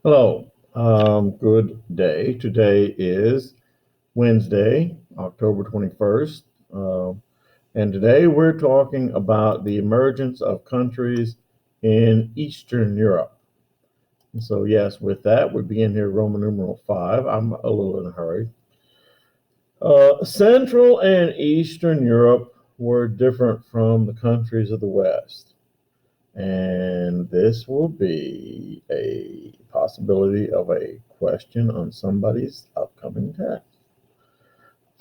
Hello, good day. Today is Wednesday, October 21st, and today we're talking about the emergence of countries in Eastern Europe. And so, yes, with that, we begin here Roman numeral 5. I'm a little in a hurry. Central and Eastern Europe were different from the countries of the West. And this will be a possibility of a question on somebody's upcoming test.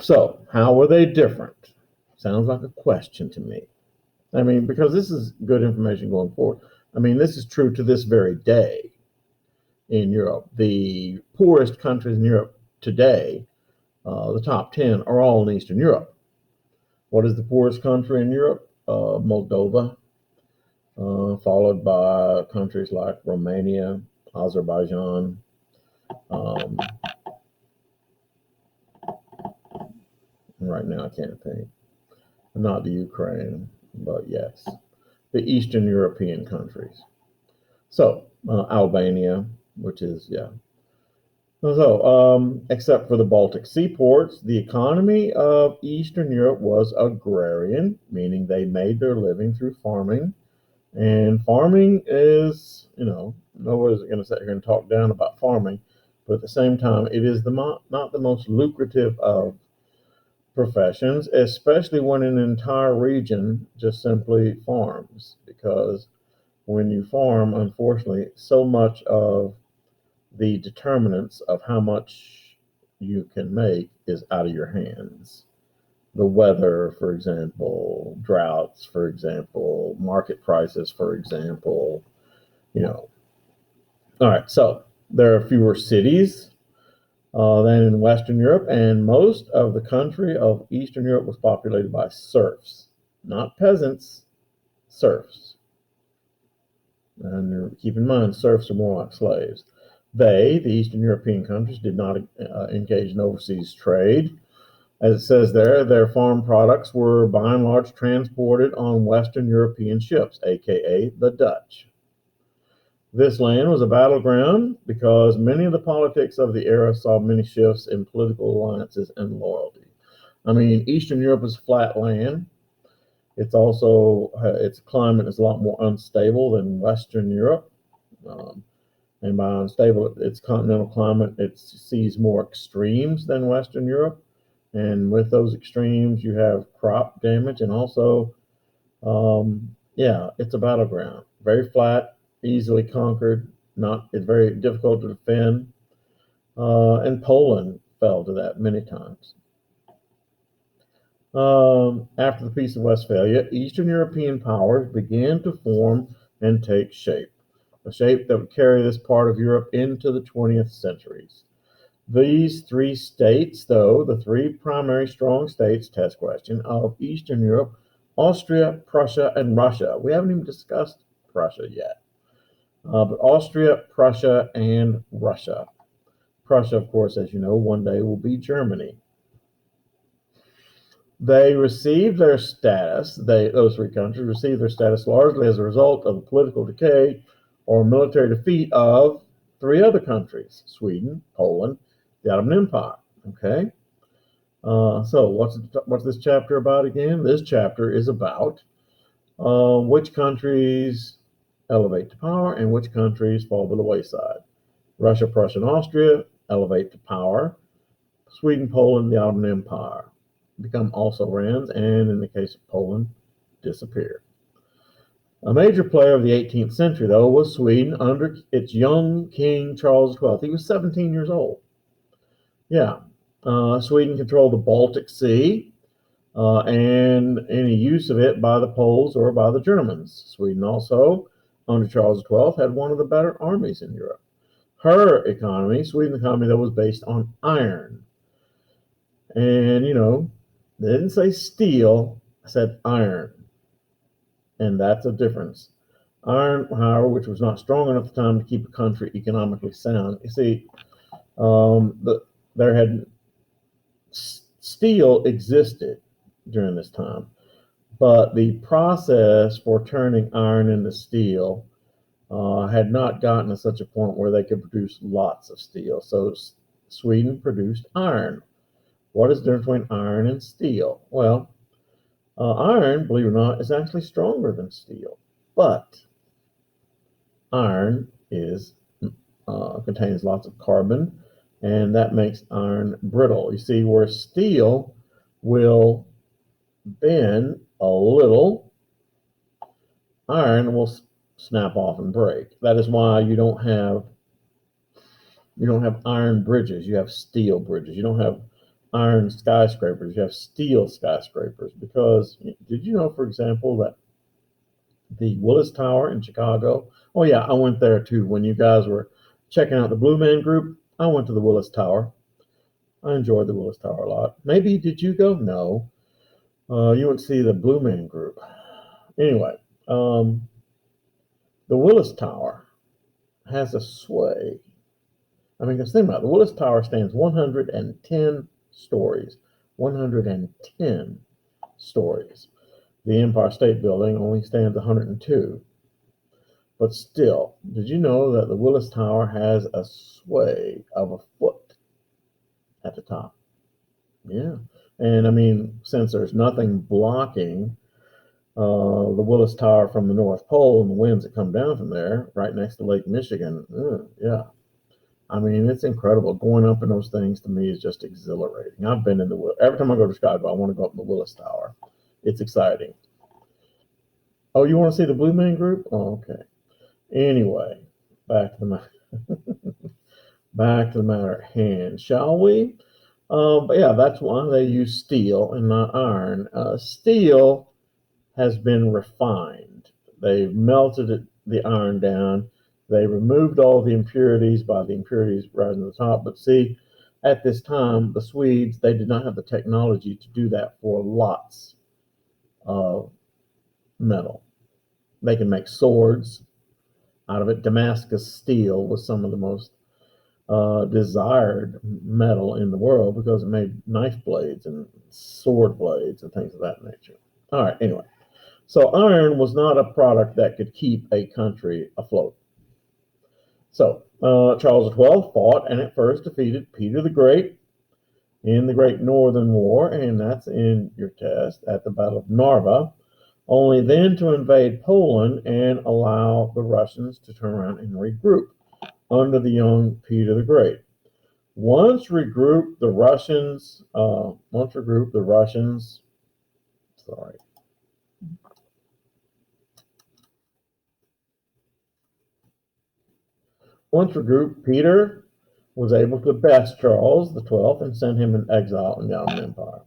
So, how were they different? Sounds like a question to me. I mean, because this is good information going forward. I mean, this is true to this very day in Europe. The poorest countries in Europe today, the top 10, are all in Eastern Europe. What is the poorest country in Europe? Moldova, followed by countries like Romania, Azerbaijan, um, right now I can't think, not the Ukraine, but yes, the Eastern European countries. So Albania, which is, yeah. So, except for the Baltic seaports, the economy of Eastern Europe was agrarian, meaning they made their living through farming. And farming is, nobody's going to sit here and talk down about farming, but at the same time, it is not the most lucrative of professions, especially when an entire region just simply farms. Because when you farm, unfortunately, so much of the determinants of how much you can make is out of your hands. The weather, for example, droughts, for example, market prices, for example, you know. All right, so there are fewer cities than in Western Europe, and most of the country of Eastern Europe was populated by serfs, not peasants, serfs. And keep in mind, serfs are more like slaves. The Eastern European countries, did not engage in overseas trade. As it says there, their farm products were by and large transported on Western European ships, aka the Dutch. This land was a battleground because many of the politics of the era saw many shifts in political alliances and loyalty. I mean, Eastern Europe is flat land. It's also, its climate is a lot more unstable than Western Europe. Um, and by unstable, its continental climate, it sees more extremes than Western Europe. And with those extremes, you have crop damage, and also, yeah, it's a battleground. Very flat, easily conquered. Not It's very difficult to defend. And Poland fell to that many times. After the Peace of Westphalia, Eastern European powers began to form and take shape, a shape that would carry this part of Europe into the 20th centuries. These three states, though, the three primary strong states, test question, of Eastern Europe: Austria, Prussia, and Russia. We haven't even discussed Prussia yet, but Austria, Prussia, and Russia. Prussia, of course, as you know, one day will be Germany. They received their status, those three countries received their status largely as a result of the political decay or military defeat of three other countries: Sweden, Poland, the Ottoman Empire. Okay? So what's this chapter about again? This chapter is about which countries elevate to power and which countries fall by the wayside. Russia, Prussia, and Austria elevate to power. Sweden, Poland, the Ottoman Empire become also rans, and in the case of Poland, disappear. A major player of the 18th century, though, was Sweden under its young King Charles XII. He was 17 years old. Yeah. Sweden controlled the Baltic Sea and any use of it by the Poles or by the Germans. Sweden also, under Charles XII, had one of the better armies in Europe. Her economy, Sweden's economy, though, was based on iron. And, they didn't say steel, I said iron. And that's a difference. Iron, however, which was not strong enough at the time to keep a country economically sound. You see, there had steel existed during this time, but the process for turning iron into steel had not gotten to such a point where they could produce lots of steel. So Sweden produced iron. What is the difference between iron and steel? Well, iron, believe it or not, is actually stronger than steel, but iron contains lots of carbon, and that makes iron brittle. You see, where steel will bend a little, iron will snap off and break. That is why you don't have iron bridges. You have steel bridges. You don't have iron skyscrapers. You have steel skyscrapers. Because did you know, for example, that the Willis Tower in Chicago? Oh yeah, I went there too. When you guys were checking out the Blue Man Group, I went to the Willis Tower. I enjoyed the Willis Tower a lot. Maybe did you go? No. You went to see the Blue Man Group. Anyway, the Willis Tower has a sway. I mean, just think about it. The Willis Tower stands 110 stories. 110 stories. The Empire State Building only stands 102. But still, did you know that the Willis Tower has a sway of a foot at the top? Yeah. And I mean, since there's nothing blocking the Willis Tower from the North Pole and the winds that come down from there, right next to Lake Michigan, yeah. I mean, it's incredible. Going up in those things to me is just exhilarating. I've been in the every time I go to Chicago, I want to go up in the Willis Tower. It's exciting. Oh, you want to see the Blue Man Group? Oh, okay. Anyway, back to the matter at hand, shall we? But yeah, that's why they use steel and not iron. Steel has been refined. They've melted the iron down. They removed all the impurities by the impurities rising to the top. But see, at this time, the Swedes, they did not have the technology to do that for lots of metal. They can make swords out of it. Damascus steel was some of the most desired metal in the world because it made knife blades and sword blades and things of that nature. All right, anyway. So iron was not a product that could keep a country afloat. So Charles XII fought and at first defeated Peter the Great in the Great Northern War, and that's in your test, at the Battle of Narva, only then to invade Poland and allow the Russians to turn around and regroup under the young Peter the Great. Once regrouped, the Russians, Peter was able to best Charles XII and send him in exile in the Ottoman Empire.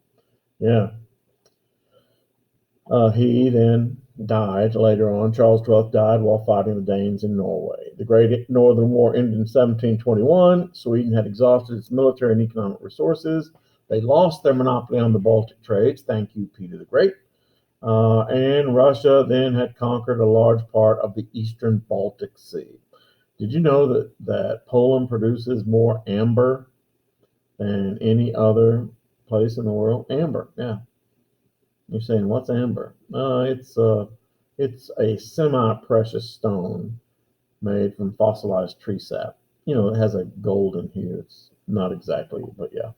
Yeah. He then died later on. Charles XII died while fighting the Danes in Norway. The Great Northern War ended in 1721. Sweden had exhausted its military and economic resources. They lost their monopoly on the Baltic trades. Thank you, Peter the Great. And Russia then had conquered a large part of the eastern Baltic Sea. Did you know that Poland produces more amber than any other place in the world? Amber, yeah. You're saying, what's amber? It's a semi-precious stone made from fossilized tree sap. You know, it has a golden hue. It's not exactly, but yeah.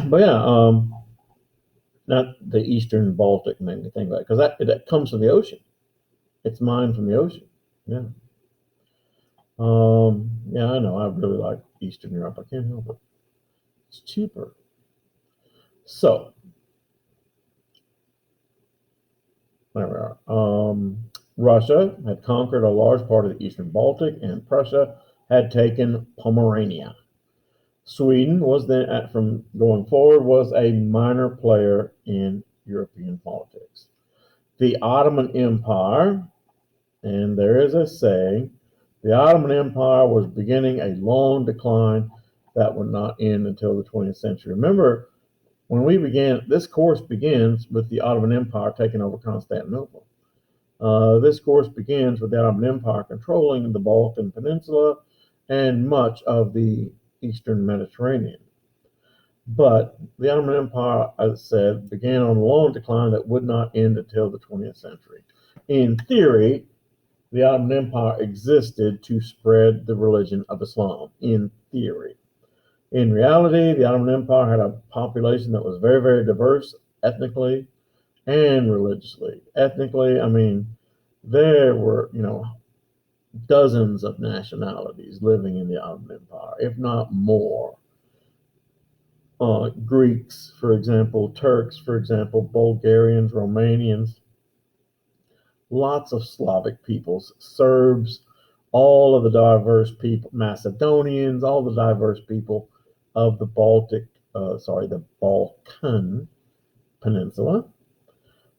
But yeah, not the Eastern Baltic made me think about it, because that comes from the ocean. It's mined from the ocean. Yeah. Yeah, I know. I really like Eastern Europe. I can't help it. It's cheaper. So, there we are. Russia had conquered a large part of the Eastern Baltic, and Prussia had taken Pomerania. Sweden was then, from going forward, was a minor player in European politics. The Ottoman Empire, and there is a saying, the Ottoman Empire was beginning a long decline that would not end until the 20th century. Remember, when we began, this course begins with the Ottoman Empire taking over Constantinople. This course begins with the Ottoman Empire controlling the Balkan Peninsula and much of the Eastern Mediterranean. But the Ottoman Empire, as I said, began on a long decline that would not end until the 20th century. In theory, the Ottoman Empire existed to spread the religion of Islam, in theory. In reality, the Ottoman Empire had a population that was very, very diverse ethnically and religiously. Ethnically, I mean, there were, dozens of nationalities living in the Ottoman Empire, if not more. Greeks, for example, Turks, for example, Bulgarians, Romanians, lots of Slavic peoples, Serbs, all of the diverse people, Macedonians, all the diverse people of the the Balkan Peninsula.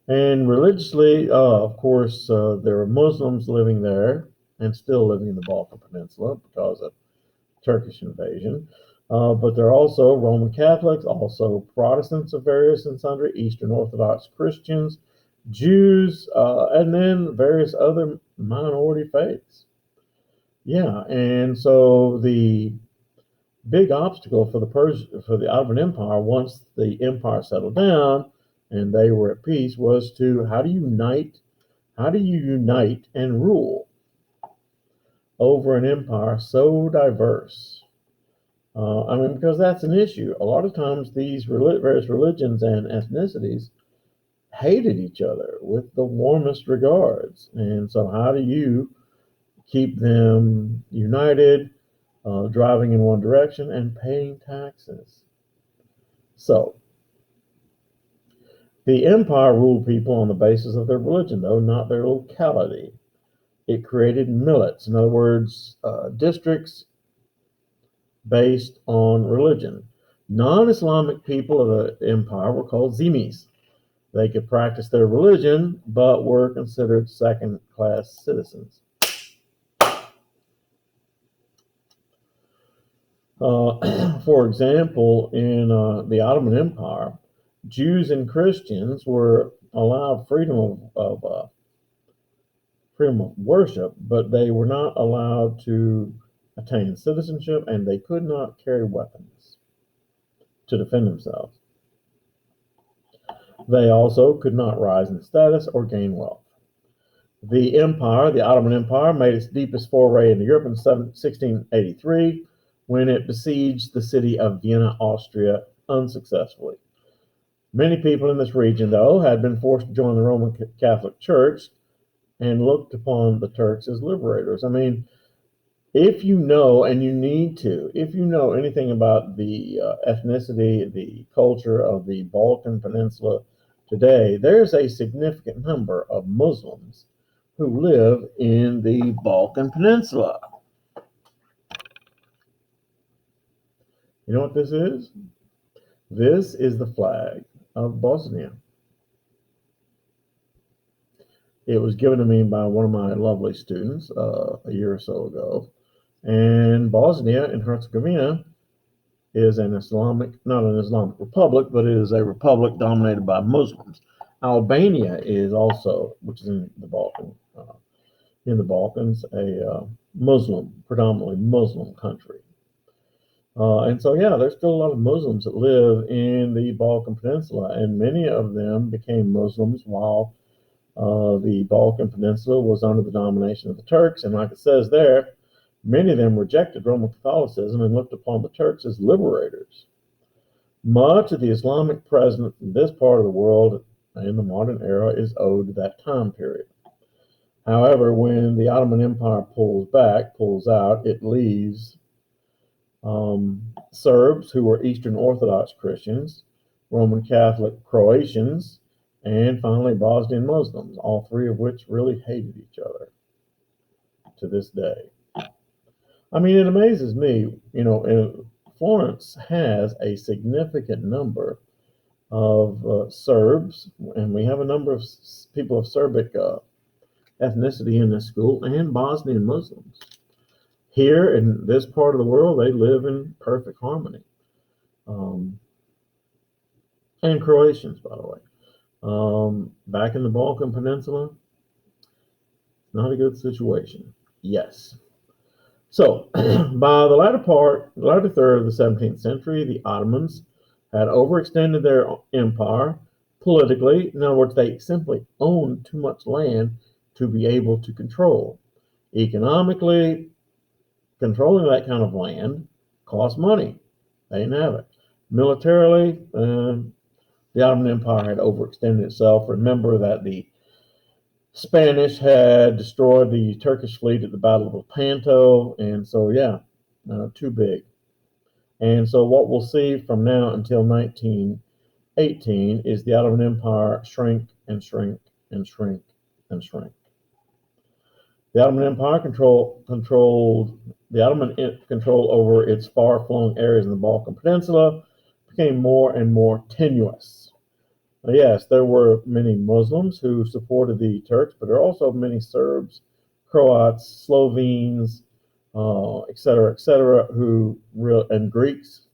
And religiously, of course, there are Muslims living there and still living in the Balkan Peninsula because of Turkish invasion. But there are also Roman Catholics, also Protestants of various and sundry, Eastern Orthodox Christians, Jews, and then various other minority faiths. Yeah, and so the big obstacle for the Ottoman Empire, once the empire settled down and they were at peace, was to how do you unite and rule over an empire so diverse? Because that's an issue. A lot of times these various religions and ethnicities hated each other with the warmest regards. And so how do you keep them united, driving in one direction and paying taxes? So the empire ruled people on the basis of their religion, though not their locality. It created millets, in other words, districts based on religion. Non-Islamic people of the empire were called zimmis. They could practice their religion, but were considered second-class citizens. For example, in the Ottoman Empire, Jews and Christians were allowed freedom of worship, but they were not allowed to attain citizenship, and they could not carry weapons to defend themselves. They also could not rise in status or gain wealth. The Ottoman Empire, made its deepest foray into Europe in 1683 when it besieged the city of Vienna, Austria, unsuccessfully. Many people in this region, though, had been forced to join the Roman Catholic Church and looked upon the Turks as liberators. I mean, if you know, and you need to, if you know anything about the ethnicity, the culture of the Balkan Peninsula today, there's a significant number of Muslims who live in the Balkan Peninsula. You know what this is? This is the flag of Bosnia. It was given to me by one of my lovely students a year or so ago. And Bosnia and Herzegovina is not an Islamic republic, but it is a republic dominated by Muslims. Albania is also, which is in the Balkans, a predominantly Muslim country. And so, yeah, there's still a lot of Muslims that live in the Balkan Peninsula, and many of them became Muslims while the Balkan Peninsula was under the domination of the Turks. And like it says there, many of them rejected Roman Catholicism and looked upon the Turks as liberators. Much of the Islamic presence in this part of the world in the modern era is owed to that time period. However, when the Ottoman Empire pulls out, it leaves Serbs, who were Eastern Orthodox Christians, Roman Catholic Croatians, and finally Bosnian Muslims, all three of which really hated each other to this day. I mean, it amazes me, Florence has a significant number of Serbs, and we have a number of people of Serbic ethnicity in this school, and Bosnian Muslims. Here in this part of the world, they live in perfect harmony. And Croatians, by the way. Back in the Balkan Peninsula, not a good situation. Yes. So, by the latter third of the 17th century, the Ottomans had overextended their empire politically. In other words, they simply owned too much land to be able to control. Economically, controlling that kind of land cost money. They didn't have it. Militarily, the Ottoman Empire had overextended itself. Remember that the Spanish had destroyed the Turkish fleet at the Battle of Lepanto, and so too big. And so what we'll see from now until 1918 is the Ottoman Empire shrink and shrink and shrink and shrink. The Ottoman Empire control over its far-flung areas in the Balkan Peninsula became more and more tenuous. Now, yes, there were many Muslims who supported the Turks, but there are also many Serbs, Croats, Slovenes, etc., and Greeks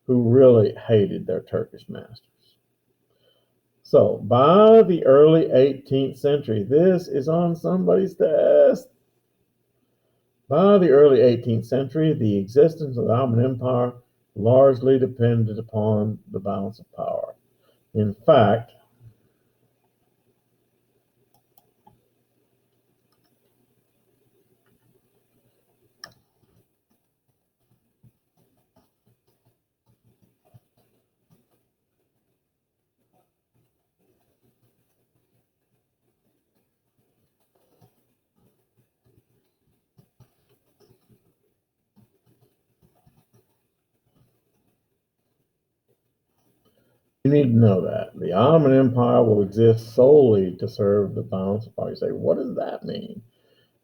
who really hated their Turkish masters. So by the early 18th century, this is on somebody's test. By the early 18th century, the existence of the Ottoman Empire largely depended upon the balance of power. In fact, you need to know that the Ottoman Empire will exist solely to serve the balance of power. You say, what does that mean?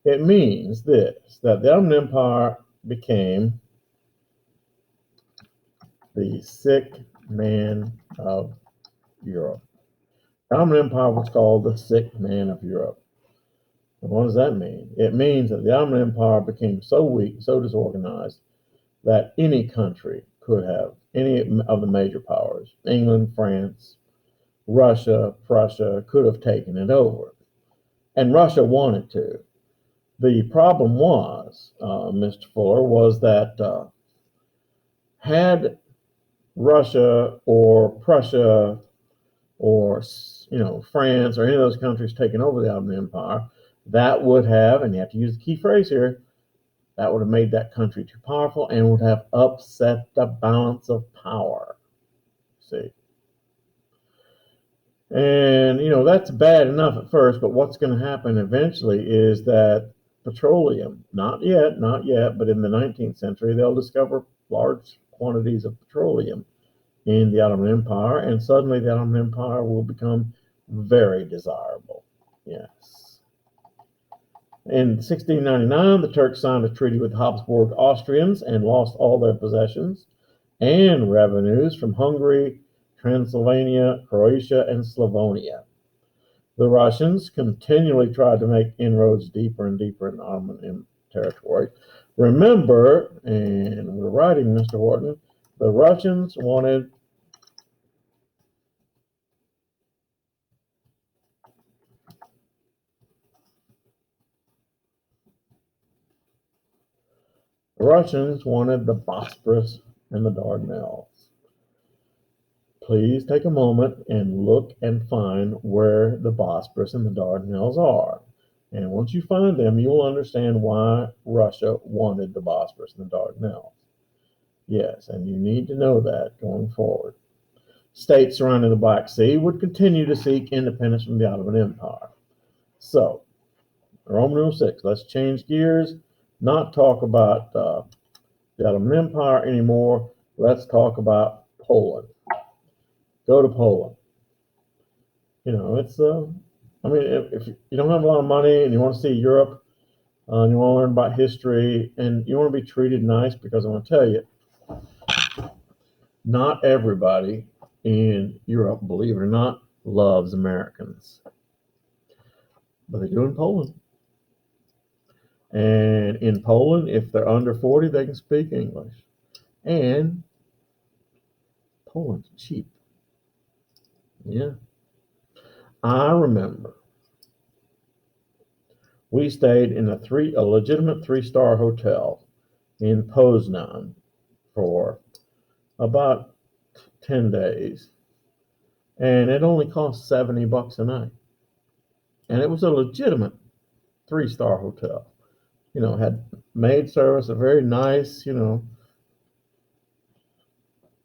It means this, that the Ottoman Empire became the sick man of Europe. The Ottoman Empire was called the sick man of Europe. And what does that mean? It means that the Ottoman Empire became so weak, so disorganized, that any country could have, any of the major powers, England, France, Russia, Prussia, could have taken it over. And Russia wanted to. The problem was, Mr. Fuller, was that had Russia or Prussia or France or any of those countries taken over the Ottoman Empire, that would have, and you have to use the key phrase here, that would have made that country too powerful and would have upset the balance of power. See? And, that's bad enough at first, but what's going to happen eventually is that petroleum, not yet, but in the 19th century, they'll discover large quantities of petroleum in the Ottoman Empire, and suddenly the Ottoman Empire will become very desirable. Yes. In 1699, the Turks signed a treaty with the Habsburg Austrians and lost all their possessions and revenues from Hungary, Transylvania, Croatia, and Slavonia. The Russians continually tried to make inroads deeper and deeper in Ottoman territory. Remember, and we're writing, Mr. Horton, the Russians wanted the Bosporus and the Dardanelles. Please take a moment and look and find where the Bosporus and the Dardanelles are. And once you find them, you will understand why Russia wanted the Bosporus and the Dardanelles. Yes, and you need to know that going forward. States surrounding the Black Sea would continue to seek independence from the Ottoman Empire. So, Roman numeral 6, let's change gears, not talk about the Ottoman Empire anymore. Let's talk about Poland. Go to Poland. It's, if you don't have a lot of money and you want to see Europe, and you want to learn about history, and you want to be treated nice, because I want to tell you, not everybody in Europe, believe it or not, loves Americans. But they do in Poland. And in Poland, if they're under 40, they can speak English. And Poland's cheap. Yeah. I remember we stayed in a legitimate 3-star hotel in Poznan for about 10 days. And it only cost $70 a night. And it was a legitimate 3-star hotel. Had maid service, a very nice, it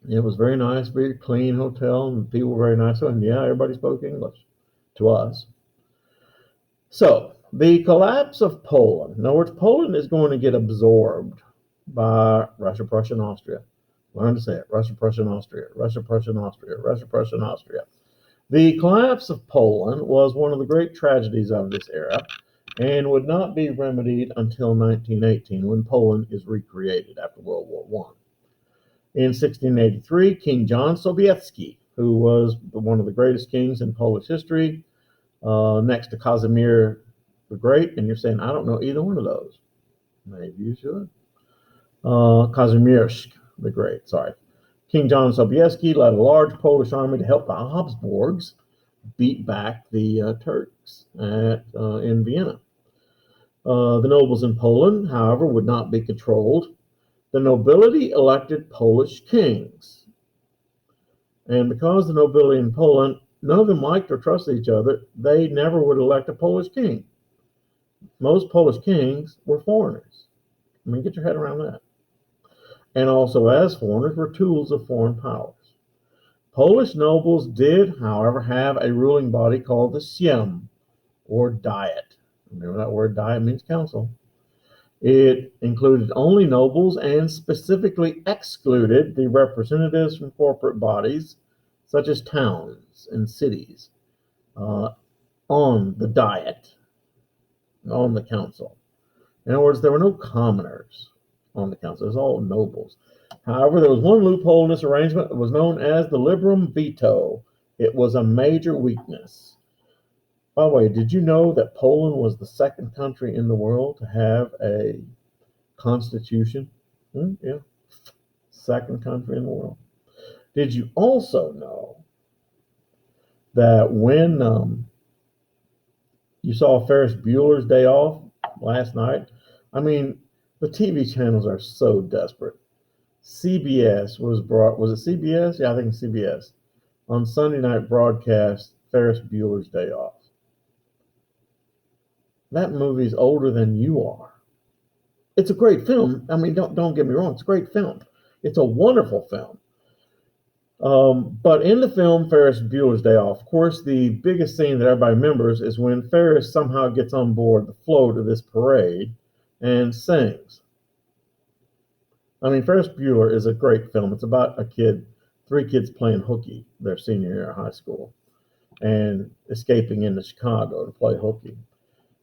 was very nice, very clean hotel, and people were very nice. And yeah, everybody spoke English to us. So the collapse of Poland. In other words, Poland is going to get absorbed by Russia, Prussia, and Austria. Learn to say it. Russia, Prussia, and Austria. Russia, Prussia, and Austria. Russia, Prussia, and Austria. The collapse of Poland was one of the great tragedies of this era and would not be remedied until 1918, when Poland is recreated after World War I. In 1683, King John Sobieski, who was one of the greatest kings in Polish history, next to Casimir the Great, and you're saying, I don't know either one of those. Maybe you should. Kazimierz the Great, sorry. King John Sobieski led a large Polish army to help the Habsburgs beat back the Turks in Vienna. The nobles in Poland, however, would not be controlled. The nobility elected Polish kings. And because the nobility in Poland, none of them liked or trusted each other, they never would elect a Polish king. Most Polish kings were foreigners. I mean, get your head around that. And also, as foreigners, were tools of foreign powers. Polish nobles did, however, have a ruling body called the Sejm, or Diet. Remember that word, Diet means council. It included only nobles and specifically excluded the representatives from corporate bodies, such as towns and cities, on the Diet, on the council. In other words, there were no commoners on the council. It was all nobles. However, there was one loophole in this arrangement that was known as the Liberum Veto. It was a major weakness. By the way, did you know that Poland was the second country in the world to have a constitution? Yeah, second country in the world. Did you also know that when you saw Ferris Bueller's Day Off last night? I mean, the TV channels are so desperate. CBS was it CBS? Yeah, I think it's CBS. On Sunday night broadcast Ferris Bueller's Day Off. That movie's older than you are. It's a great film. I mean, don't get me wrong. It's a great film. It's a wonderful film. But in the film Ferris Bueller's Day Off, of course, the biggest scene that everybody remembers is when Ferris somehow gets on board the float of this parade and sings. I mean, Ferris Bueller is a great film. It's about three kids playing hooky their senior year of high school and escaping into Chicago to play hooky.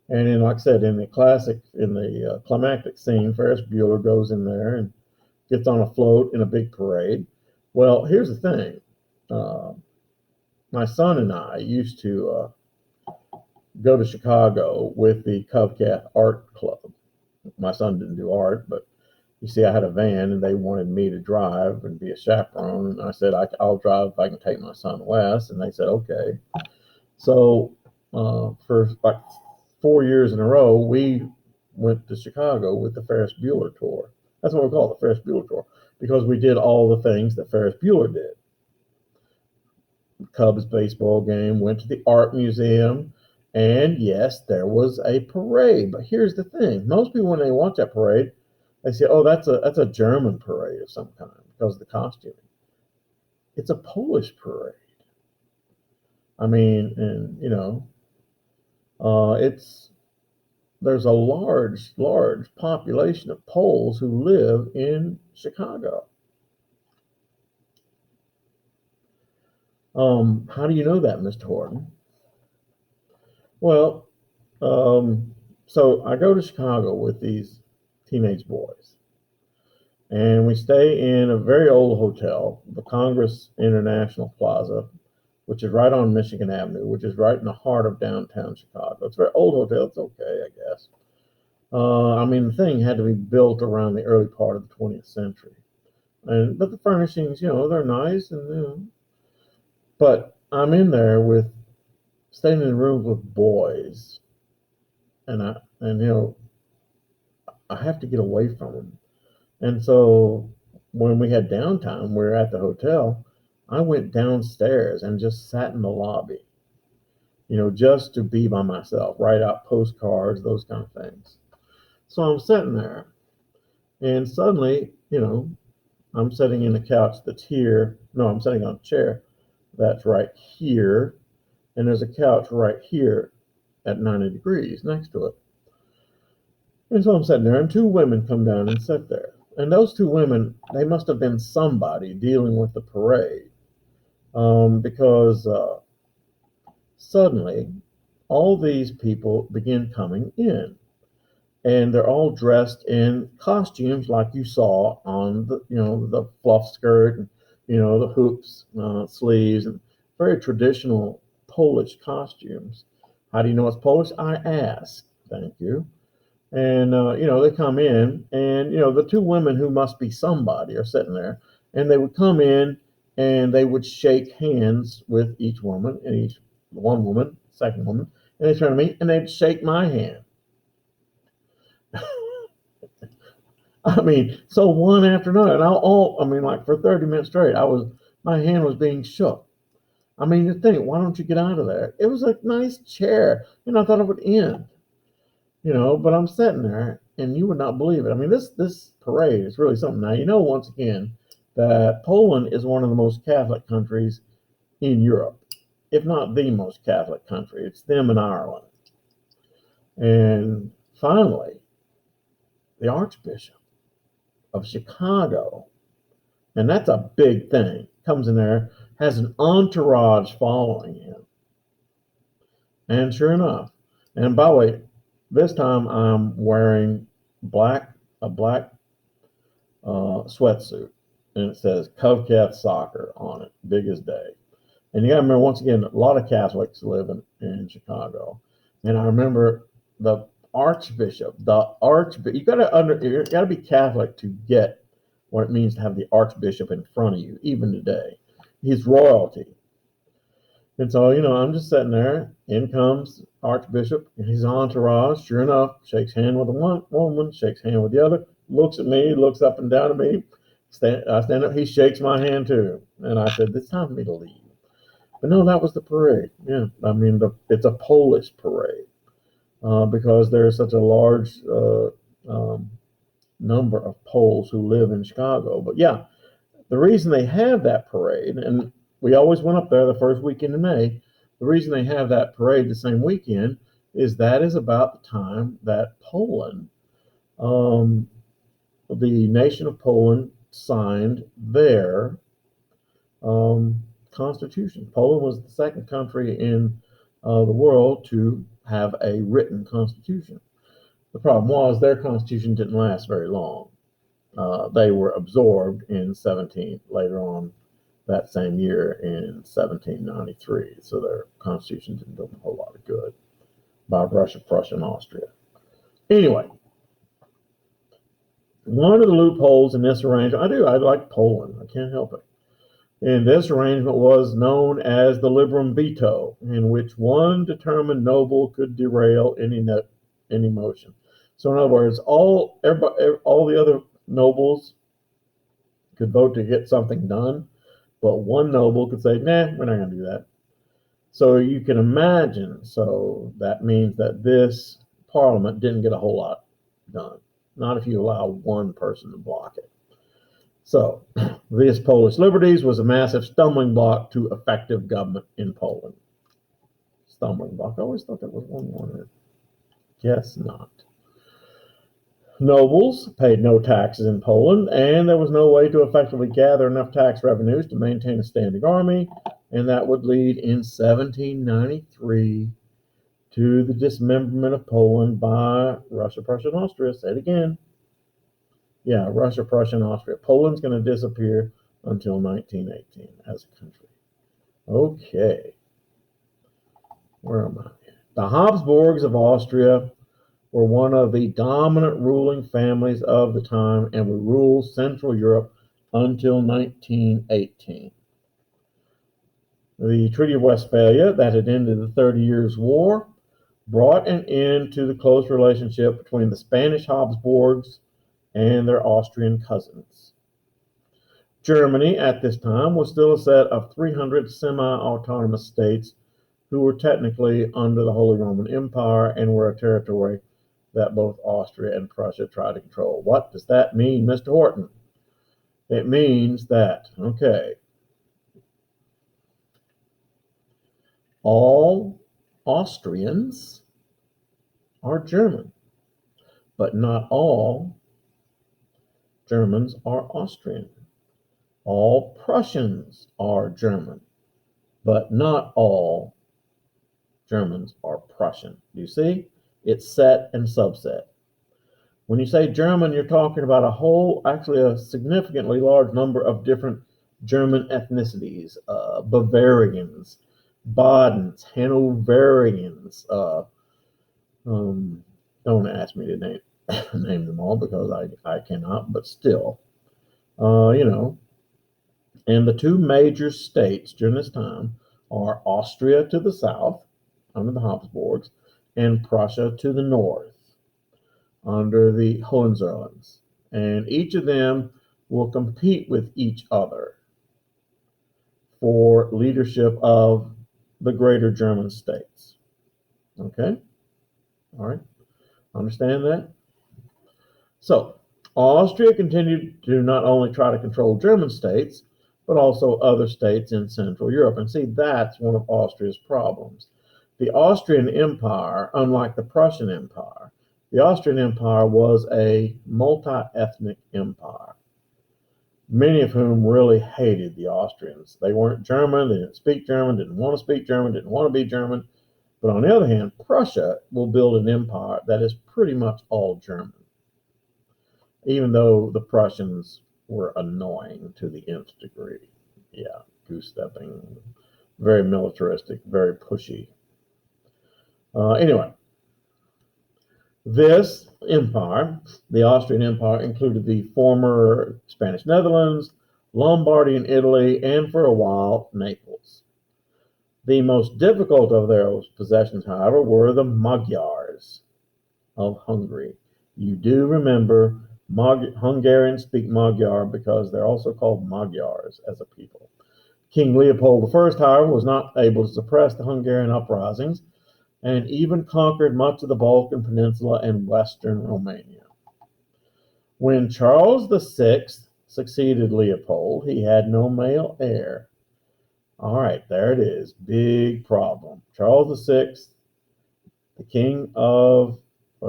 And like I said, in the climactic scene, Ferris Bueller goes in there and gets on a float in a big parade. Well, here's the thing. My son and I used to go to Chicago with the Covcath Art Club. My son didn't do art, but you see, I had a van and they wanted me to drive and be a chaperone. And I said, I'll drive if I can take my son Wes. And they said, okay. So for like 4 years in a row, we went to Chicago with the Ferris Bueller tour. That's what we call it, the Ferris Bueller tour, because we did all the things that Ferris Bueller did. Cubs baseball game, went to the art museum, and yes, there was a parade. But here's the thing. Most people, when they watch that parade, they say, oh, that's a German parade of some kind because of the costuming. It's a Polish parade. I mean, and there's a large population of Poles who live in Chicago. How do you know that, Mr. Horton? Well, so I go to Chicago with these teenage boys, and we stay in a very old hotel, the Congress International Plaza, which is right on Michigan Avenue, which is right in the heart of downtown Chicago. It's a very old hotel. It's okay, I guess. I mean, the thing had to be built around the early part of the 20th century. But the furnishings, they're nice. But I'm in there staying in rooms with boys. And I have to get away from them. And so when we had downtime, we were at the hotel, I went downstairs and just sat in the lobby. just to be by myself, write out postcards, those kind of things. So I'm sitting there, and suddenly, I'm sitting in a couch that's here. No, I'm sitting on a chair that's right here, and there's a couch right here at 90 degrees next to it. And so I'm sitting there, and two women come down and sit there. And those two women, they must have been somebody dealing with the parade, because suddenly all these people begin coming in, and they're all dressed in costumes like you saw on the fluff skirt, and the hoops, sleeves, and very traditional Polish costumes. How do you know it's Polish? I ask. Thank you. And they come in, and the two women who must be somebody are sitting there, and they would come in and they would shake hands with each woman, and each one woman, second woman, and they turn to me and they'd shake my hand. I mean, so one after another, and like for 30 minutes straight, my hand was being shook. I mean, you think, why don't you get out of there? It was a nice chair. I thought it would end. But I'm sitting there, and you would not believe it. I mean, this parade is really something. Now, once again, that Poland is one of the most Catholic countries in Europe, if not the most Catholic country. It's them and Ireland. And finally, the Archbishop of Chicago, and that's a big thing, comes in there, has an entourage following him. And sure enough, and by the way, this time I'm wearing a black sweatsuit, and it says Covcath Soccer on it, big as day. And you got to remember, once again, a lot of Catholics live in Chicago, and I remember the Archbishop. You got to be Catholic to get what it means to have the Archbishop in front of you, even today. He's royalty. And so, I'm just sitting there. In comes Archbishop and his entourage. Sure enough, shakes hand with one woman, shakes hand with the other, looks at me, looks up and down at me. I stand up. He shakes my hand too. And I said, it's time for me to leave. But no, that was the parade. Yeah, I mean, it's a Polish parade, because there's such a large number of Poles who live in Chicago. But yeah, the reason they have that parade, and we always went up there the first weekend in May, the reason they have that parade the same weekend is that is about the time that Poland, the nation of Poland, signed their constitution. Poland was the second country in the world to have a written constitution. The problem was their constitution didn't last very long. They were absorbed later on that same year in 1793. So their constitution didn't do them a whole lot of good by Russia, Prussia, and Austria. Anyway, one of the loopholes in this arrangement, I like Poland. I can't help it. And this arrangement was known as the Liberum Veto, in which one determined noble could derail any motion. So in other words, all the other nobles could vote to get something done, but one noble could say, nah, we're not going to do that. So you can imagine, so that means that this parliament didn't get a whole lot done, not if you allow one person to block it. So these Polish liberties was a massive stumbling block to effective government in Poland. Stumbling block. I always thought that was one word. Guess not. Nobles paid no taxes in Poland, and there was no way to effectively gather enough tax revenues to maintain a standing army, and that would lead in 1793 to the dismemberment of Poland by Russia, Prussia, and Austria. Say it again. Yeah, Russia, Prussia, and Austria. Poland's going to disappear until 1918 as a country. Okay. Where am I? The Habsburgs of Austria were one of the dominant ruling families of the time and would rule Central Europe until 1918. The Treaty of Westphalia, that had ended the 30 Years' War, brought an end to the close relationship between the Spanish Habsburgs and their Austrian cousins. Germany at this time was still a set of 300 semi-autonomous states who were technically under the Holy Roman Empire and were a territory that both Austria and Prussia tried to control. What does that mean, Mr. Horton? It means that, okay, all Austrians are German, but not all Germans are Austrian. All Prussians are German, but not all Germans are Prussian. Do you see? It's set and subset. When you say German, you're talking about actually a significantly large number of different German ethnicities, Bavarians, Badens, Hanoverians. Don't ask me to name them all because I cannot, but still, And the two major states during this time are Austria to the south, under the Habsburgs, and Prussia to the north, under the Hohenzollerns. And each of them will compete with each other for leadership of the greater German states. Okay? All right. Understand that? So, Austria continued to not only try to control German states, but also other states in Central Europe. And see, that's one of Austria's problems. The Austrian Empire, unlike the Prussian Empire, the Austrian Empire was a multi-ethnic empire, many of whom really hated the Austrians. They weren't German, they didn't speak German, didn't want to speak German, didn't want to be German. But on the other hand, Prussia will build an empire that is pretty much all German, even though the Prussians were annoying to the nth degree. Yeah, goose-stepping, very militaristic, very pushy. Anyway, this empire, the Austrian Empire, included the former Spanish Netherlands, Lombardy in Italy, and for a while, Naples. The most difficult of those possessions, however, were the Magyars of Hungary. You do remember Hungarians speak Magyar because they're also called Magyars as a people. King Leopold I, however, was not able to suppress the Hungarian uprisings and even conquered much of the Balkan Peninsula and western Romania. When Charles VI succeeded Leopold, he had no male heir. All right, there it is. Big problem. Charles VI, the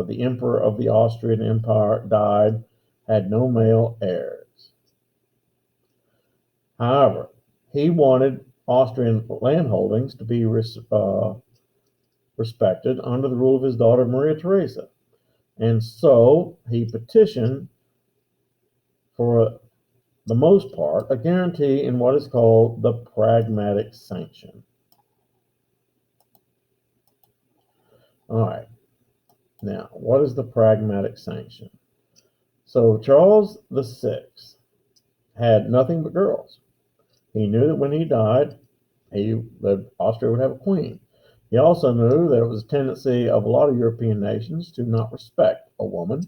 the emperor of the Austrian Empire, died, had no male heirs. However, he wanted Austrian landholdings to be respected under the rule of his daughter Maria Theresa. And so he petitioned for the most part a guarantee in what is called the Pragmatic Sanction. All right. Now, what is the Pragmatic Sanction? So Charles VI had nothing but girls. He knew that when he died, Austria would have a queen. He also knew that it was a tendency of a lot of European nations to not respect a woman,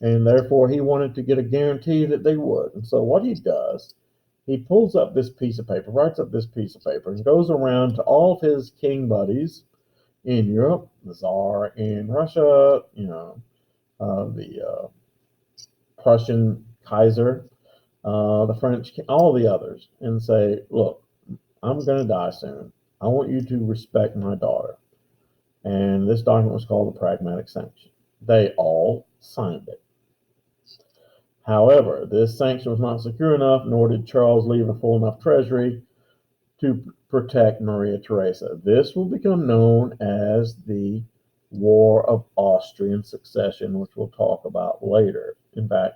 and therefore he wanted to get a guarantee that they would. And so what he does, he pulls up this piece of paper, writes up this piece of paper, and goes around to all of his king buddies in Europe, the Tsar in Russia, the Prussian Kaiser, the French, all the others, and say, look, I'm going to die soon. I want you to respect my daughter. And this document was called the Pragmatic Sanction. They all signed it. However, this sanction was not secure enough, nor did Charles leave a full enough treasury to protect Maria Theresa. This will become known as the War of Austrian Succession, which we'll talk about later, in fact,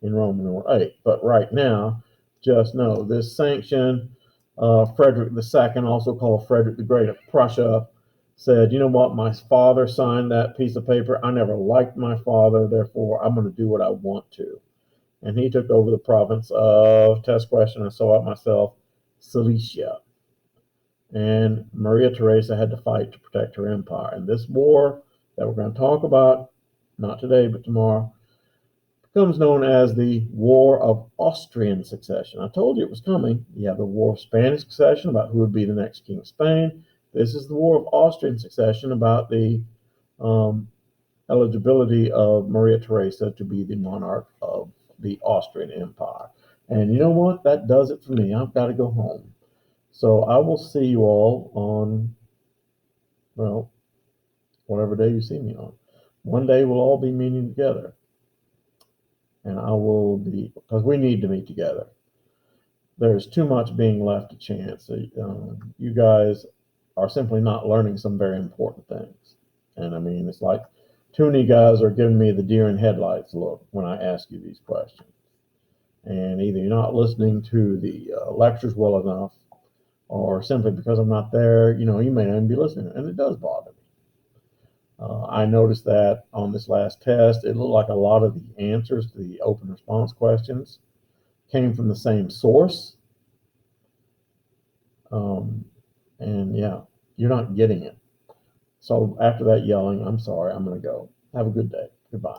in Roman numeral 8. But right now, just know this sanction, Frederick II, also called Frederick the Great of Prussia, said, you know what, my father signed that piece of paper. I never liked my father, therefore I'm going to do what I want to. And he took over the province of, test question, I saw it myself, Silesia. And Maria Theresa had to fight to protect her empire. And this war that we're going to talk about, not today, but tomorrow, becomes known as the War of Austrian Succession. I told you it was coming. You have the War of Spanish Succession, about who would be the next king of Spain. This is the War of Austrian Succession about the eligibility of Maria Theresa to be the monarch of the Austrian Empire. And you know what? That does it for me. I've got to go home. So I will see you all on, well, whatever day you see me on. One day we'll all be meeting together. And I will be, because we need to meet together. There's too much being left to chance. You guys are simply not learning some very important things. And I mean, it's like too many guys are giving me the deer in headlights look when I ask you these questions. And either you're not listening to the lectures well enough, or simply because I'm not there, you may not even be listening. And it does bother me. I noticed that on this last test, it looked like a lot of the answers to the open response questions came from the same source. And yeah, you're not getting it. So after that yelling, I'm sorry, I'm going to go. Have a good day. Goodbye.